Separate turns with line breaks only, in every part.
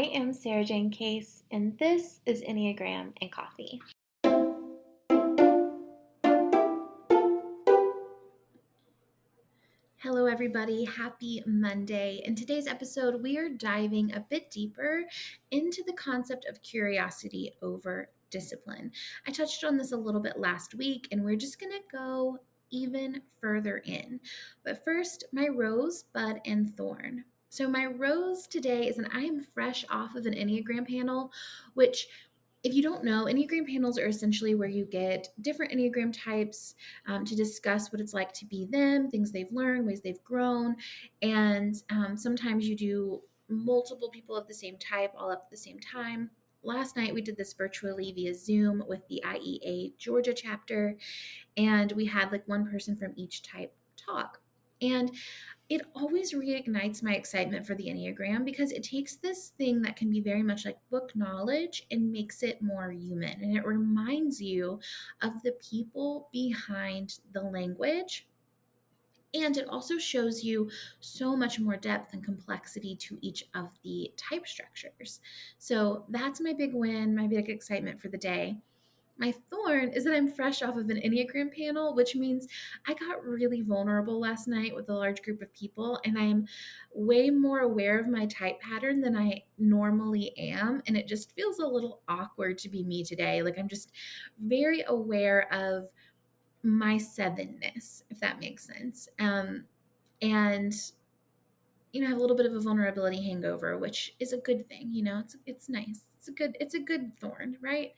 I am Sarajane Case, and this is Enneagram and Coffee. Hello, everybody. Happy Monday. In today's episode, we are diving a bit deeper into the concept of curiosity over discipline. I touched on this a little bit last week, and we're just going to go even further in. But first, my rose, bud, and thorn. So my rose today is I am fresh off of an Enneagram panel, which if you don't know, Enneagram panels are essentially where you get different Enneagram types to discuss what it's like to be them, things they've learned, ways they've grown. And sometimes you do multiple people of the same type all up at the same time. Last night, we did this virtually via Zoom with the IEA Georgia chapter, and we had like one person from each type talk. And it always reignites my excitement for the Enneagram because it takes this thing that can be very much like book knowledge and makes it more human. And it reminds you of the people behind the language. And it also shows you so much more depth and complexity to each of the type structures. So that's my big win, my big excitement for the day. My thorn is that I'm fresh off of an Enneagram panel, which means I got really vulnerable last night with a large group of people, and I'm way more aware of my type pattern than I normally am. And it just feels a little awkward to be me today. Like I'm just very aware of my sevenness, if that makes sense. And I have a little bit of a vulnerability hangover, which is a good thing. It's nice. It's a good thorn, right?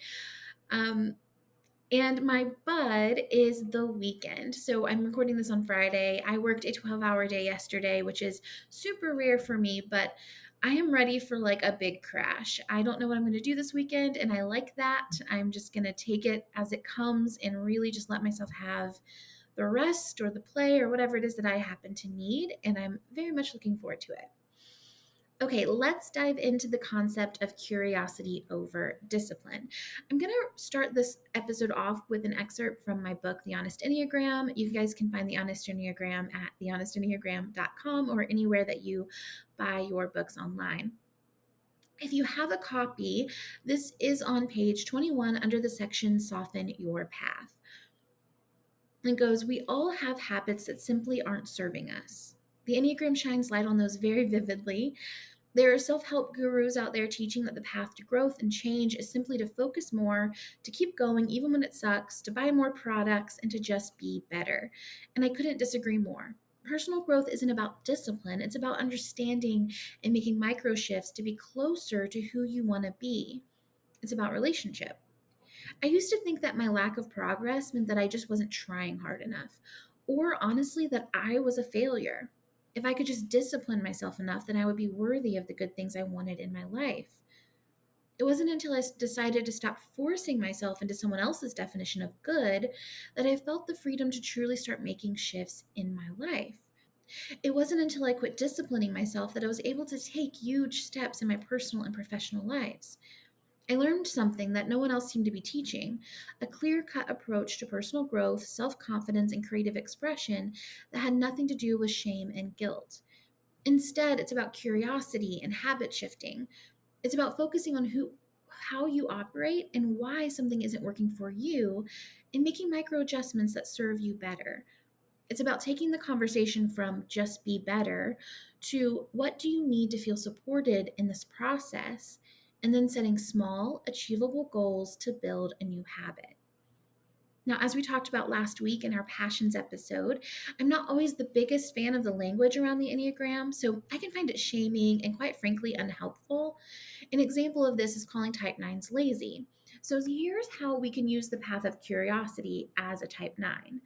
And my bud is the weekend. So I'm recording this on Friday. I worked a 12-hour day yesterday, which is super rare for me, but I am ready for like a big crash. I don't know what I'm going to do this weekend, and I like that. I'm just going to take it as it comes and really just let myself have the rest or the play or whatever it is that I happen to need, and I'm very much looking forward to it. Okay, let's dive into the concept of curiosity over discipline. I'm going to start this episode off with an excerpt from my book, The Honest Enneagram. You guys can find The Honest Enneagram at thehonestenneagram.com or anywhere that you buy your books online. If you have a copy, this is on page 21 under the section Soften Your Path. It goes, we all have habits that simply aren't serving us. The Enneagram shines light on those very vividly. There are self-help gurus out there teaching that the path to growth and change is simply to focus more, to keep going even when it sucks, to buy more products, and to just be better. And I couldn't disagree more. Personal growth isn't about discipline. It's about understanding and making micro shifts to be closer to who you want to be. It's about relationship. I used to think that my lack of progress meant that I just wasn't trying hard enough, or honestly, that I was a failure. If I could just discipline myself enough, then I would be worthy of the good things I wanted in my life. It wasn't until I decided to stop forcing myself into someone else's definition of good that I felt the freedom to truly start making shifts in my life. It wasn't until I quit disciplining myself that I was able to take huge steps in my personal and professional lives. I learned something that no one else seemed to be teaching, a clear-cut approach to personal growth, self-confidence, and creative expression that had nothing to do with shame and guilt. Instead, it's about curiosity and habit shifting. It's about focusing on how you operate and why something isn't working for you and making micro adjustments that serve you better. It's about taking the conversation from just be better to what do you need to feel supported in this process, and then setting small, achievable goals to build a new habit. Now, as we talked about last week in our Passions episode, I'm not always the biggest fan of the language around the Enneagram, so I can find it shaming and quite frankly unhelpful. An example of this is calling type 9s lazy. So here's how we can use the path of curiosity as a type 9.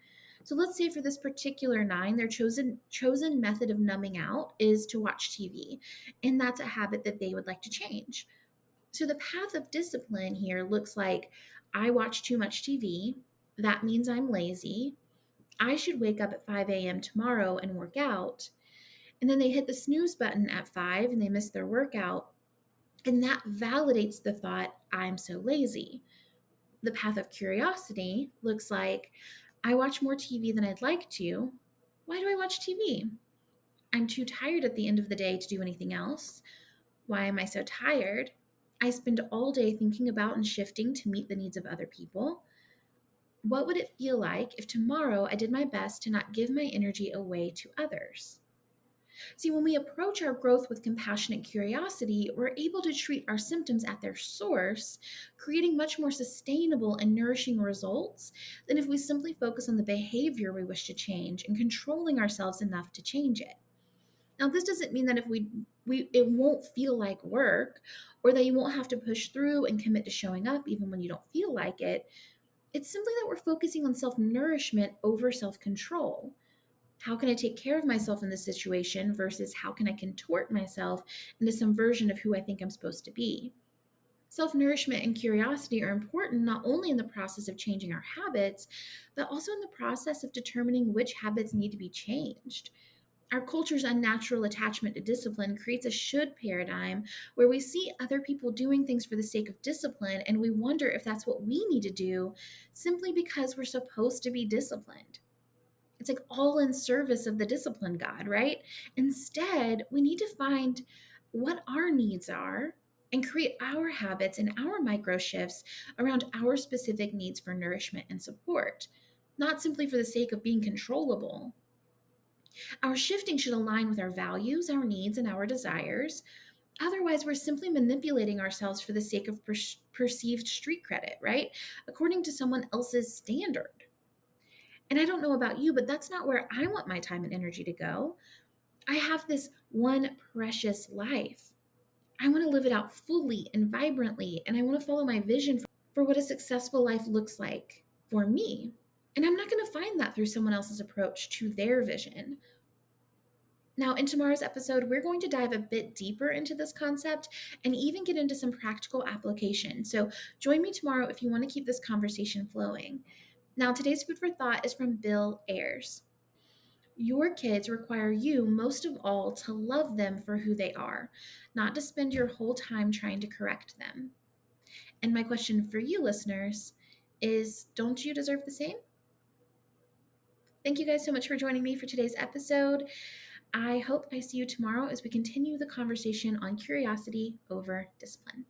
So let's say for this particular 9, their chosen method of numbing out is to watch TV, and that's a habit that they would like to change. So the path of discipline here looks like I watch too much TV. That means I'm lazy. I should wake up at 5 a.m. tomorrow and work out. And then they hit the snooze button at 5 and they miss their workout. And that validates the thought, I'm so lazy. The path of curiosity looks like I watch more TV than I'd like to. Why do I watch TV? I'm too tired at the end of the day to do anything else. Why am I so tired? I spend all day thinking about and shifting to meet the needs of other people. What would it feel like if tomorrow I did my best to not give my energy away to others? See, when we approach our growth with compassionate curiosity, we're able to treat our symptoms at their source, creating much more sustainable and nourishing results than if we simply focus on the behavior we wish to change and controlling ourselves enough to change it. Now, this doesn't mean that if we it won't feel like work or that you won't have to push through and commit to showing up even when you don't feel like it. It's simply that we're focusing on self-nourishment over self-control. How can I take care of myself in this situation versus how can I contort myself into some version of who I think I'm supposed to be? Self nourishment and curiosity are important not only in the process of changing our habits, but also in the process of determining which habits need to be changed. Our culture's unnatural attachment to discipline creates a should paradigm where we see other people doing things for the sake of discipline and we wonder if that's what we need to do simply because we're supposed to be disciplined. It's like all in service of the discipline God, right? Instead, we need to find what our needs are and create our habits and our micro shifts around our specific needs for nourishment and support, not simply for the sake of being controllable. Our shifting should align with our values, our needs, and our desires. Otherwise, we're simply manipulating ourselves for the sake of perceived street credit, right? According to someone else's standard. And I don't know about you, but that's not where I want my time and energy to go. I have this one precious life. I want to live it out fully and vibrantly, and I want to follow my vision for what a successful life looks like for me. And I'm not going to find that through someone else's approach to their vision. Now, in tomorrow's episode, we're going to dive a bit deeper into this concept and even get into some practical application. So, join me tomorrow if you want to keep this conversation flowing. Now, today's food for thought is from Bill Ayers. Your kids require you most of all to love them for who they are, not to spend your whole time trying to correct them. And my question for you, listeners, is don't you deserve the same? Thank you guys so much for joining me for today's episode. I hope I see you tomorrow as we continue the conversation on curiosity over discipline.